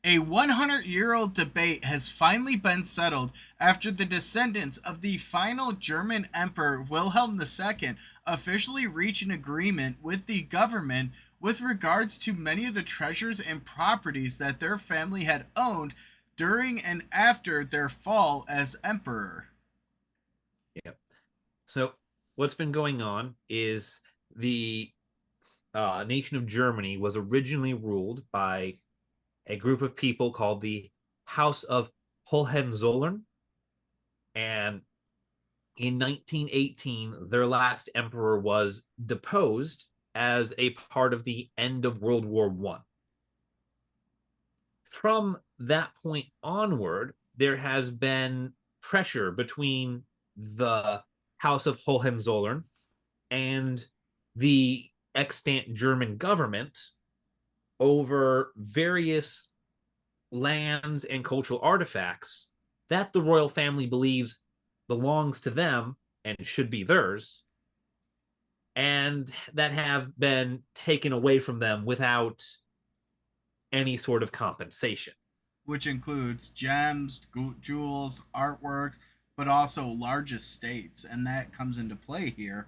A 100-year-old debate has finally been settled after the descendants of the final German Emperor Wilhelm II officially reach an agreement with the government with regards to many of the treasures and properties that their family had owned during and after their fall as emperor. Yeah. So what's been going on is the nation of Germany was originally ruled by a group of people called the House of Hohenzollern, and in 1918, their last emperor was deposed as a part of the end of World War One. From that point onward, there has been pressure between the House of Hohenzollern and the extant German government over various lands and cultural artifacts that the royal family believes belongs to them and should be theirs, and that have been taken away from them without any sort of compensation. Which includes gems, jewels, artworks, but also large estates. And that comes into play here,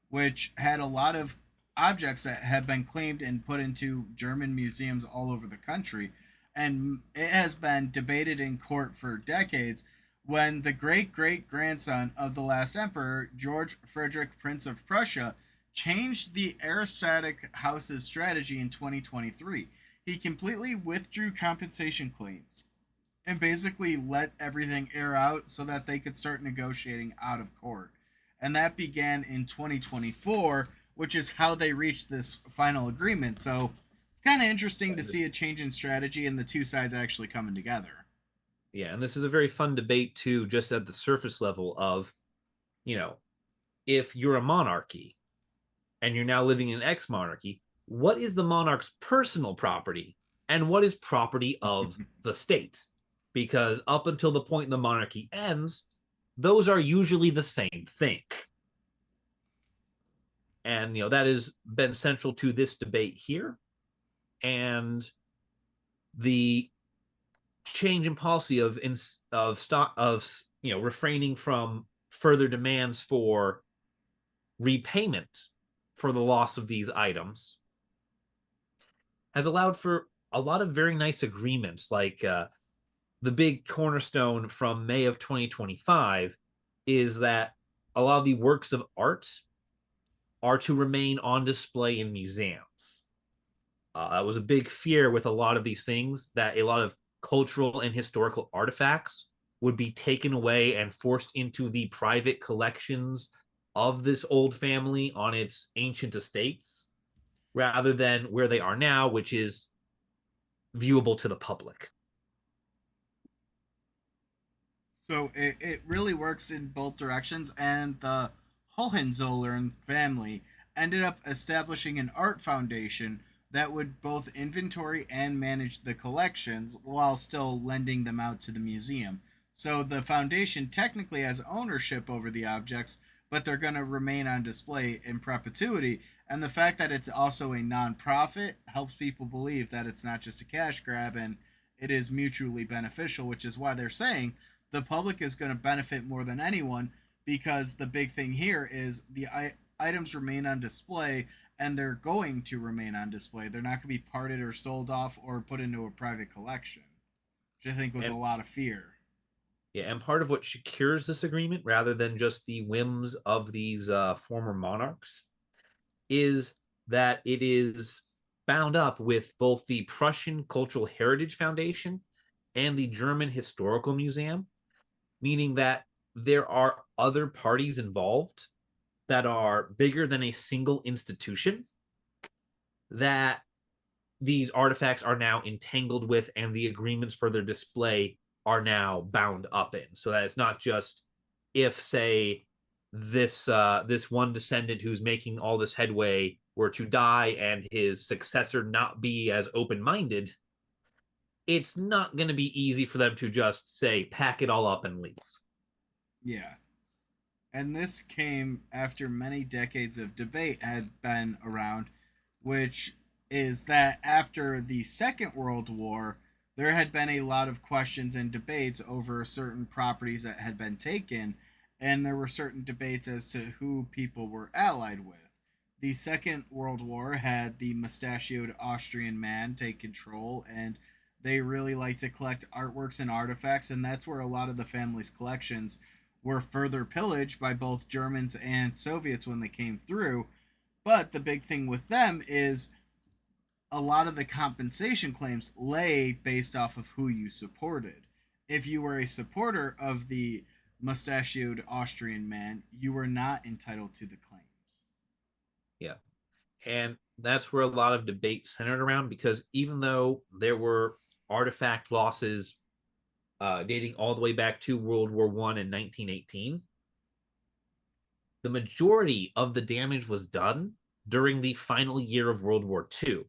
which had a lot of objects that have been claimed and put into German museums all over the country. And it has been debated in court for decades when the great great grandson of the last emperor, George Frederick, Prince of Prussia, changed the aristocratic house's strategy in 2023. He completely withdrew compensation claims and basically let everything air out so that they could start negotiating out of court. And that began in 2024, which is how they reached this final agreement. So it's kind of interesting to see a change in strategy and the two sides actually coming together. Yeah, and this is a very fun debate too, just at the surface level of, you know, if you're a monarchy and you're now living in an ex-monarchy, what is the monarch's personal property and what is property of the state? Because up until the point the monarchy ends, those are usually the same thing. And that has been central to this debate here. And the change in policy of stock of refraining from further demands for repayment for the loss of these items has allowed for a lot of very nice agreements, like the big cornerstone from May of 2025 is that a lot of the works of art are to remain on display in museums. That was a big fear with a lot of these things, that a lot of cultural and historical artifacts would be taken away and forced into the private collections of this old family on its ancient estates, rather than where they are now, which is viewable to the public. So it really works in both directions, and the Hohenzollern family ended up establishing an art foundation that would both inventory and manage the collections while still lending them out to the museum. So the foundation technically has ownership over the objects, but they're going to remain on display in perpetuity. And the fact that it's also a nonprofit helps people believe that it's not just a cash grab and it is mutually beneficial, which is why they're saying the public is going to benefit more than anyone, because the big thing here is the items remain on display and they're going to remain on display. They're not going to be parted or sold off or put into a private collection, which I think was a And lot of fear. yeah, and part of what secures this agreement, rather than just the whims of these former monarchs, is that it is bound up with both the Prussian Cultural Heritage Foundation and the German Historical Museum, meaning that there are other parties involved that are bigger than a single institution that these artifacts are now entangled with, and the agreements for their display are now bound up in, so that it's not just if, say, this one descendant who's making all this headway were to die and his successor not be as open-minded, it's not going to be easy for them to just say pack it all up and leave. Yeah. And this came after many decades of debate had been around, which is that after the Second World War, there had been a lot of questions and debates over certain properties that had been taken, and there were certain debates as to who people were allied with. The Second World War had the mustachioed Austrian man take control, and they really like to collect artworks and artifacts, and that's where a lot of the family's collections were further pillaged by both Germans and Soviets when they came through. But the big thing with them is a lot of the compensation claims lay based off of who you supported. If you were a supporter of the mustachioed Austrian man, you were not entitled to the claims. Yeah. And that's where a lot of debate centered around, because even though there were artifact losses dating all the way back to World War I in 1918, the majority of the damage was done during the final year of World War II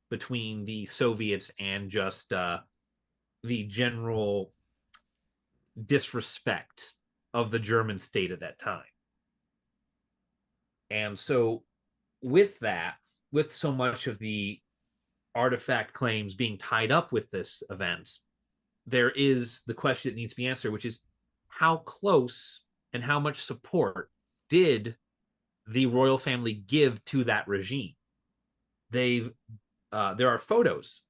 between the Soviets and just the general disrespect of the German state at that time. And so, with that, with so much of the artifact claims being tied up with this event, there is the question that needs to be answered, which is how close and how much support did the royal family give to that regime? They've There are photos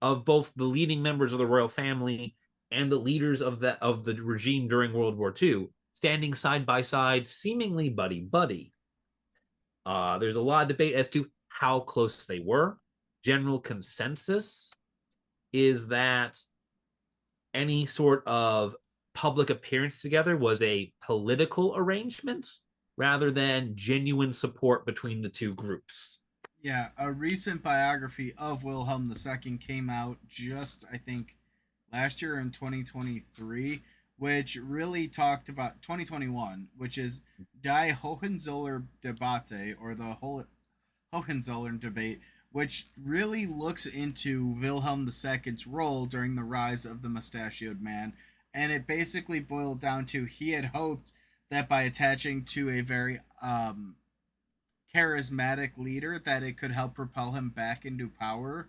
of both the leading members of the royal family and the leaders of the regime during World War II standing side by side, seemingly buddy buddy. There's a lot of debate as to how close they were. General consensus is that any sort of public appearance together was a political arrangement rather than genuine support between the two groups. Yeah, a recent biography of Wilhelm II came out just, I think, last year in 2023, which really talked about 2021, which is Die Hohenzoller Debatte, or the Hohenzollern debate, which really looks into Wilhelm II's role during the rise of the mustachioed man. And it basically boiled down to he had hoped that by attaching to a very charismatic leader that it could help propel him back into power.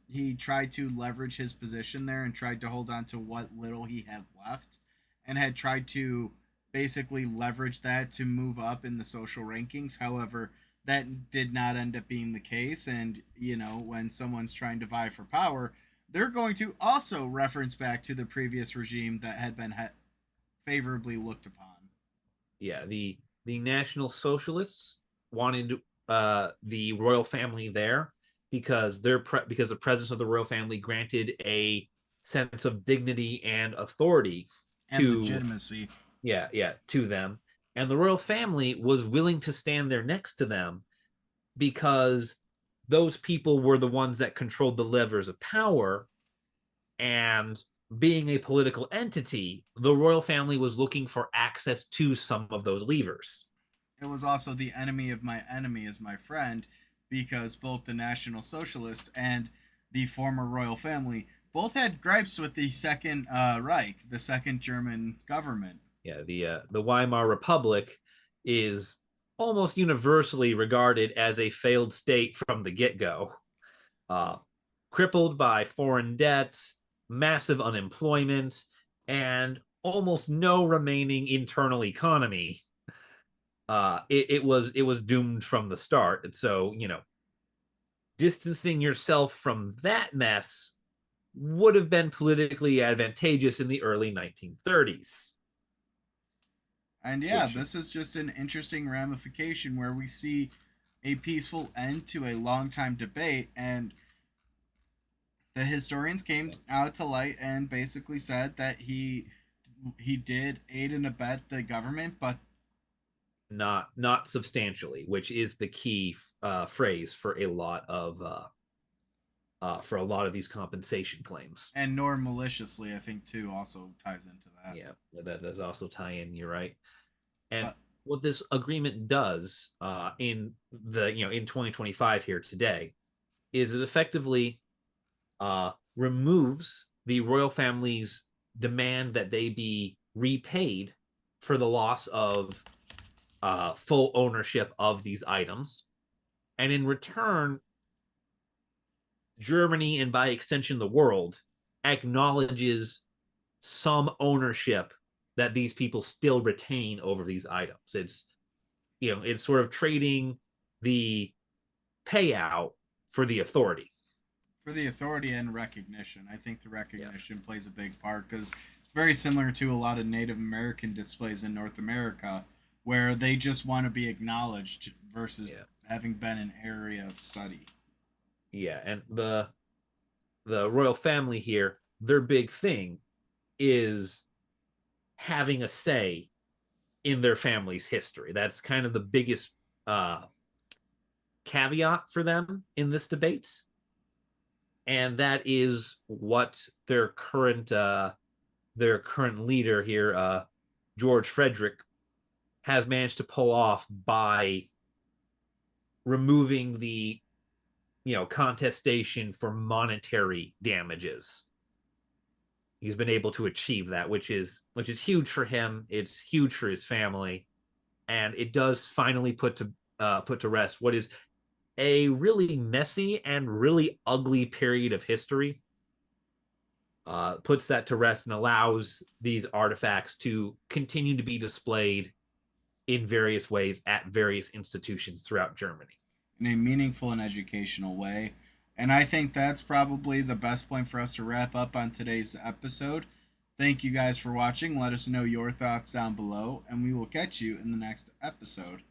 He tried to leverage his position there and tried to hold on to what little he had left, and had tried to basically leverage that to move up in the social rankings. However, that did not end up being the case. And, you know, when someone's trying to vie for power, they're going to also reference back to the previous regime that had been favorably looked upon. Yeah, the National Socialists wanted the royal family there because because the presence of the royal family granted a sense of dignity and authority And to legitimacy. to them, and the royal family was willing to stand there next to them because those people were the ones that controlled the levers of power. And being a political entity, the royal family was looking for access to some of those levers. It was also the enemy of my enemy is my friend, because both the National Socialist and the former royal family both had gripes with the Second Reich, the Second German government. Yeah, the Weimar Republic is almost universally regarded as a failed state from the get-go. Uh, Crippled by foreign debts, massive unemployment, and almost no remaining internal economy. It was doomed from the start. And so, distancing yourself from that mess would have been politically advantageous in the early 1930s. And yeah, Which, this is just an interesting ramification where we see a peaceful end to a long time debate, and the historians came out to light and basically said that he did aid and abet the government, but not substantially, which is the key phrase for a lot of these compensation claims. and nor maliciously, I think too also ties into that. Yeah, that does also tie in. You're right. And But what this agreement does in 2025 here today is it effectively removes the royal family's demand that they be repaid for the loss of full ownership of these items, and in return Germany and by extension the world acknowledges some ownership that these people still retain over these items. It's sort of trading the payout for the authority. For the authority and recognition. I think the Yeah. recognition plays a big part because it's very similar to a lot of Native American displays in North America where they just want to be acknowledged versus Yeah. having been an area of study. Yeah, and the royal family here, their big thing is having a say in their family's history. That's kind of the biggest uh, caveat for them in this debate, and that is what their current leader here, George Frederick, has managed to pull off by removing the contestation for monetary damages. He's been able to achieve that, which is huge for him. It's huge for his family, and it does finally put to rest what is a really messy and really ugly period of history. Puts that to rest and allows these artifacts to continue to be displayed in various ways at various institutions throughout Germany. In a meaningful and educational way. And I think that's probably the best point for us to wrap up on today's episode. Thank you guys for watching. Let us know your thoughts down below, and we will catch you in the next episode.